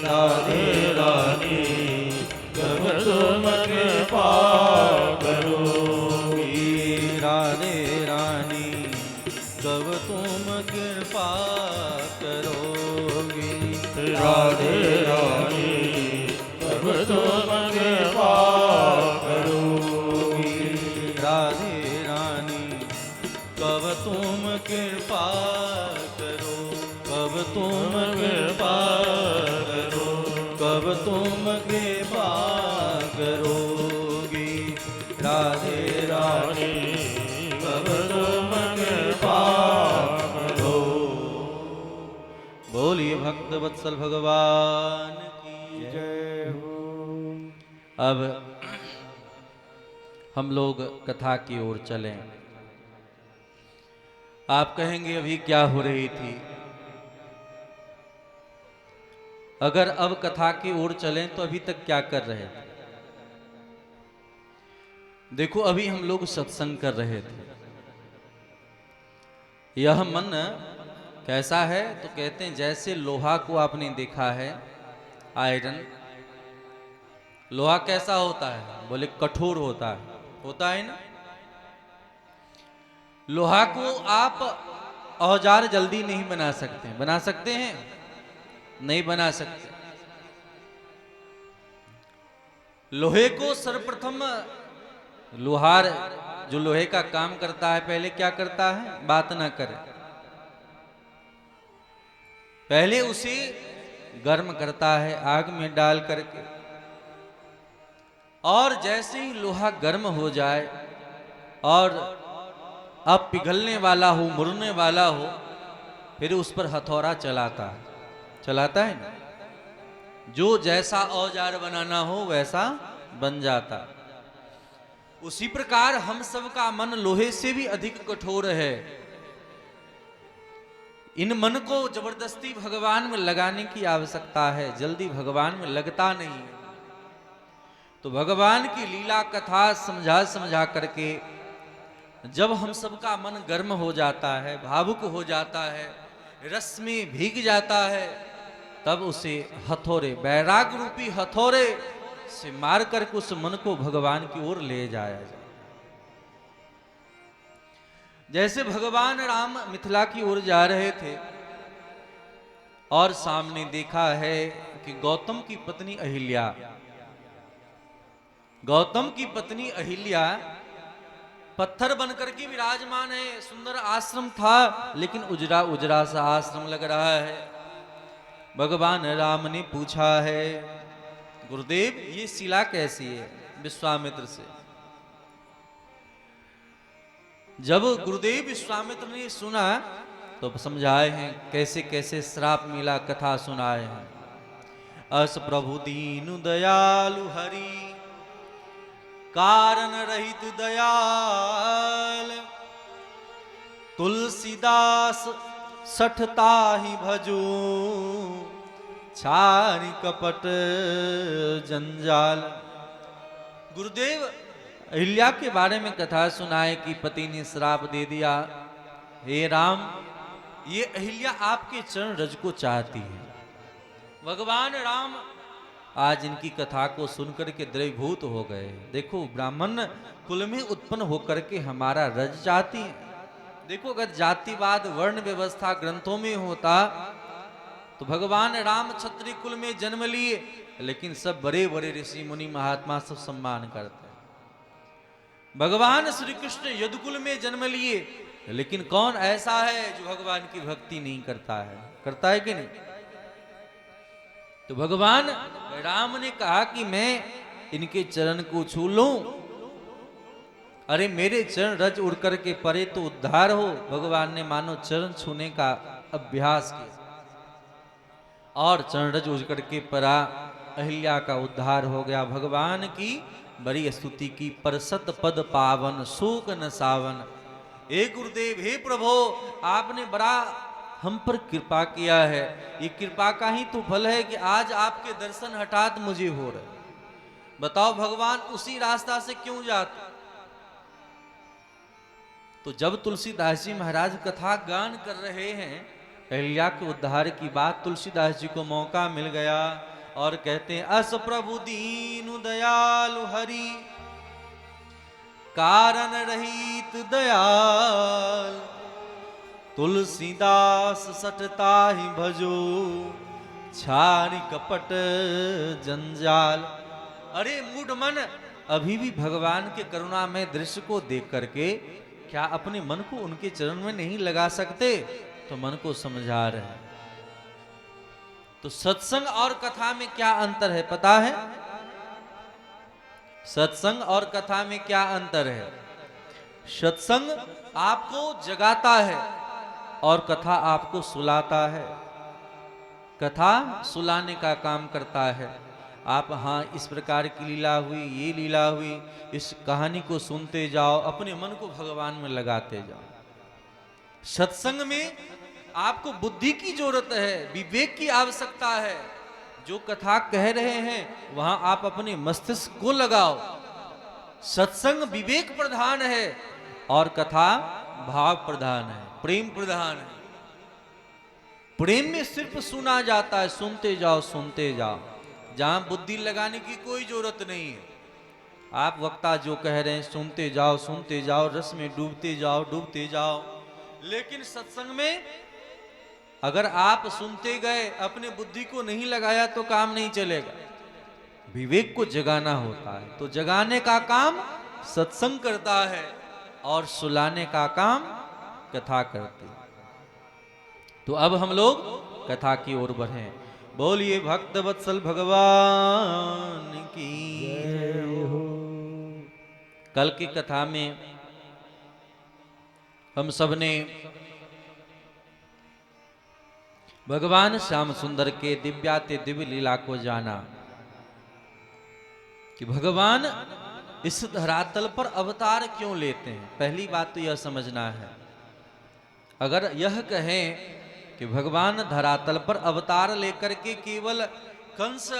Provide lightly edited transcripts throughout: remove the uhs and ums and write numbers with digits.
राधे रानी कब तुम कृपा करोगी। राधे रानी कब तुम कृपा करोगी। राधे रानी कब तुम कृपा करोगी। राधे रानी कब तुम कृपा करो। कब तुम कृपा करो। कब तुम कृपा करोगी। राधे रानी कब तुम कृपा करो। बोलिए भक्त वत्सल भगवान की जय हो। अब हम लोग कथा की ओर चलें। आप कहेंगे अभी क्या हो रही थी। अगर अब कथा की ओर चलें तो अभी तक क्या कर रहे थे। देखो अभी हम लोग सत्संग कर रहे थे। यह मन कैसा है तो कहते हैं जैसे लोहा को आपने देखा है, आयरन। लोहा कैसा होता है, बोले कठोर होता है ना। लोहा को आप औजार जल्दी नहीं बना सकते। बना सकते हैं? नहीं बना सकते। लोहे को सर्वप्रथम लोहार जो लोहे का काम करता है पहले क्या करता है, बात ना करे, पहले उसे गर्म करता है आग में डाल करके। और जैसे ही लोहा गर्म हो जाए और अब पिघलने वाला हो, मुड़ने वाला हो, फिर उस पर हथौड़ा चलाता है ना। जो जैसा औजार बनाना हो वैसा बन जाता। उसी प्रकार हम सब का मन लोहे से भी अधिक कठोर है। इन मन को जबरदस्ती भगवान में लगाने की आवश्यकता है, जल्दी भगवान में लगता नहीं है। तो भगवान की लीला कथा समझा करके जब हम सबका मन गर्म हो जाता है, भावुक हो जाता है, रस में भीग जाता है, तब उसे हथौड़े, बैराग रूपी हथौड़े से मार करके उस मन को भगवान की ओर ले जाया जाए। जैसे भगवान राम मिथिला की ओर जा रहे थे और सामने देखा है कि गौतम की पत्नी अहिल्या पत्थर बनकर के विराजमान है। सुंदर आश्रम था लेकिन उजरा सा आश्रम लग रहा है। भगवान राम ने पूछा है, गुरुदेव ये शिला कैसी है, विश्वामित्र से। जब गुरुदेव विश्वामित्र ने सुना तो समझाए हैं कैसे कैसे श्राप मिला, कथा सुनाए हैं। अस प्रभु दीनु दयालु हरि कारण रहित दयाल। तुलसीदास सठता ही भजू छारी कपट जंजाल। गुरुदेव अहिल्या के बारे में कथा सुनाए कि पति ने श्राप दे दिया, हे राम ये अहिल्या आपके चरण रज को चाहती है। भगवान राम आज इनकी कथा को सुनकर के द्रवीभूत हो गए। देखो ब्राह्मण कुल में उत्पन्न होकर के हमारा रज चाहती है। देखो अगर जातिवाद वर्ण व्यवस्था ग्रंथों में होता तो भगवान राम क्षत्रिय कुल में जन्म लिए, लेकिन सब बड़े बड़े ऋषि मुनि महात्मा सब सम्मान करते हैं। भगवान श्री कृष्ण यदुकुल में जन्म लिए, लेकिन कौन ऐसा है जो भगवान की भक्ति नहीं करता है? करता है कि नहीं? तो भगवान राम ने कहा कि मैं इनके चरण को छू लूं। अरे मेरे चरण रज उड़ करके परे तो उद्धार हो। भगवान ने मानो चरण छूने का अभ्यास किया और चरण रज उड़ करके परा, अहिल्या का उद्धार हो गया। भगवान की बड़ी स्तुति की, परसत पद पावन शोक न सावन। हे गुरुदेव, हे प्रभु, आपने बड़ा हम पर कृपा किया है। ये कृपा का ही तो फल है कि आज आपके दर्शन हठात मुझे हो रहे। बताओ भगवान उसी रास्ता से क्यों जाते? तो जब तुलसीदास जी महाराज कथा गान कर रहे हैं, अहिल्या के उद्धार की बात, तुलसीदास जी को मौका मिल गया और कहते हैं अस प्रभु दीनु दयालु हरि कारण रहित दयाल तुलसीदास सटता ही भजो छारी कपट जंजाल। अरे मूढ़ मन, अभी भी भगवान के करुणामय दृश्य को देख करके क्या अपने मन को उनके चरण में नहीं लगा सकते? तो मन को समझा रहे हैं। तो सत्संग और कथा में क्या अंतर है पता है? सत्संग और कथा में क्या अंतर है? सत्संग आपको जगाता है और कथा आपको सुलाता है। कथा सुलाने का काम करता है। आप हाँ इस प्रकार की लीला हुई, ये लीला हुई, इस कहानी को सुनते जाओ, अपने मन को भगवान में लगाते जाओ। सत्संग में आपको बुद्धि की जरूरत है, विवेक की आवश्यकता है। जो कथा कह रहे हैं वहां आप अपने मस्तिष्क को लगाओ। सत्संग विवेक प्रधान है और कथा भाव प्रधान है, प्रेम प्रधान है। प्रेम में सिर्फ सुना जाता है, सुनते जाओ सुनते जाओ, जहां बुद्धि लगाने की कोई जरूरत नहीं है। आप वक्ता जो कह रहे हैं सुनते जाओ, रस में डूबते जाओ। लेकिन सत्संग में अगर आप सुनते गए, अपने बुद्धि को नहीं लगाया तो काम नहीं चलेगा। विवेक को जगाना होता है, तो जगाने का काम सत्संग करता है और सुलाने का काम कथा करती है। तो अब हम लोग कथा की ओर बढ़े। बोलिए भक्त वत्सल भगवान की जय हो। कल की कथा में हम सब ने भगवान श्याम सुंदर के दिव्याति दिव्य लीला को जाना कि भगवान इस धरातल पर अवतार क्यों लेते हैं। पहली बात तो यह समझना है, अगर यह कहें कि भगवान धरातल पर अवतार लेकर के केवल कंस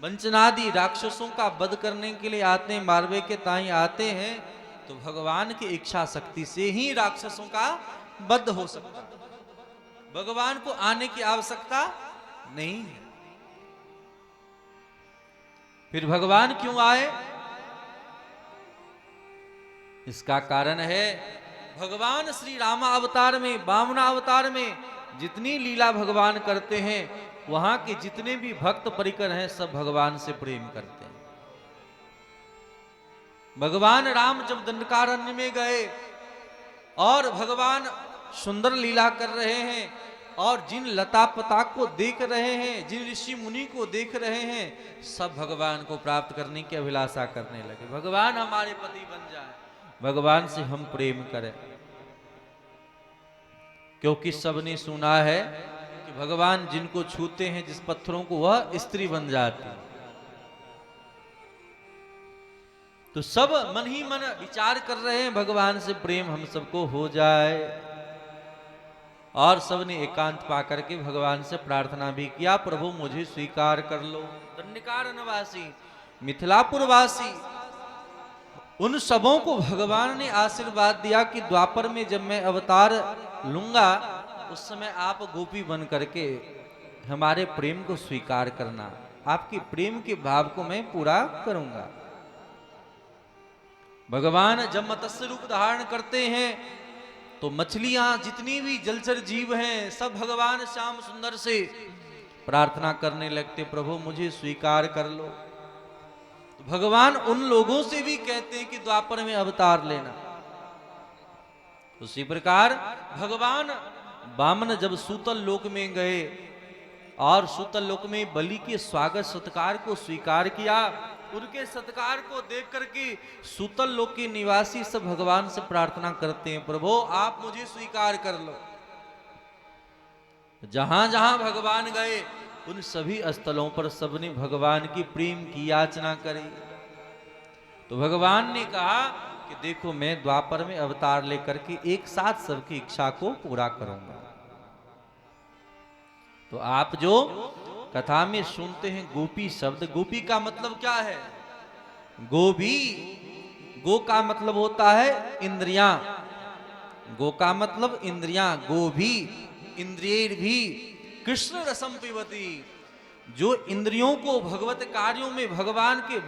वंचनादि राक्षसों का वध करने के लिए आते हैं, मारवे के ताई आते हैं, तो भगवान की इच्छा शक्ति से ही राक्षसों का वध हो सकता है। भगवान को आने की आवश्यकता नहीं है। फिर भगवान क्यों आए? इसका कारण है भगवान श्री रामा अवतार में, वामना अवतार में जितनी लीला भगवान करते हैं, वहां के जितने भी भक्त परिकर हैं सब भगवान से प्रेम करते हैं। भगवान राम जब दंडकारण्य में गए और भगवान सुंदर लीला कर रहे हैं और जिन लता पता को देख रहे हैं, जिन ऋषि मुनि को देख रहे हैं, सब भगवान को प्राप्त करने की अभिलाषा करने लगे। भगवान हमारे पति बन जाए, भगवान से हम प्रेम करें। क्योंकि सबने सुना है कि भगवान जिनको छूते हैं, जिस पत्थरों को, वह स्त्री बन जाती है। तो सब मन ही मन विचार कर रहे हैं भगवान से प्रेम हम सबको हो जाए। और सबने एकांत पा करके भगवान से प्रार्थना भी किया, प्रभु मुझे स्वीकार कर लो। दंडकारण्यवासी, मिथिलापुरवासी, उन सबों को भगवान ने आशीर्वाद दिया कि द्वापर में जब मैं अवतार लूंगा उस समय आप गोपी बन करके हमारे प्रेम को स्वीकार करना, आपके प्रेम के भाव को मैं पूरा करूंगा। भगवान जब मत्स्य रूप धारण करते हैं तो मछलियां, जितनी भी जलचर जीव हैं, सब भगवान श्याम सुंदर से प्रार्थना करने लगते, प्रभु मुझे स्वीकार कर लो। तो भगवान उन लोगों से भी कहते हैं कि द्वापर में अवतार लेना। उसी प्रकार भगवान वामन जब सूतल लोक में गए और सूतल लोक में बलि के स्वागत सत्कार को स्वीकार किया, उनके सत्कार को देख करके सूतल लोक के निवासी सब भगवान से प्रार्थना करते हैं, प्रभु आप मुझे स्वीकार कर लो। जहां जहां भगवान गए उन सभी स्थलों पर सबने भगवान की प्रेम की याचना करी। तो भगवान ने कहा कि देखो मैं द्वापर में अवतार लेकर के एक साथ सबकी इच्छा को पूरा करूंगा। तो आप जो कथा में सुनते हैं गोपी शब्द, गोपी का मतलब क्या है? गोभी, गो का मतलब होता है इंद्रियां, गो का मतलब इंद्रियां, गोभी इंद्रिय भी कृष्ण रसम पिबती, जो इंद्रियों को भगवत कार्यों में भगवान के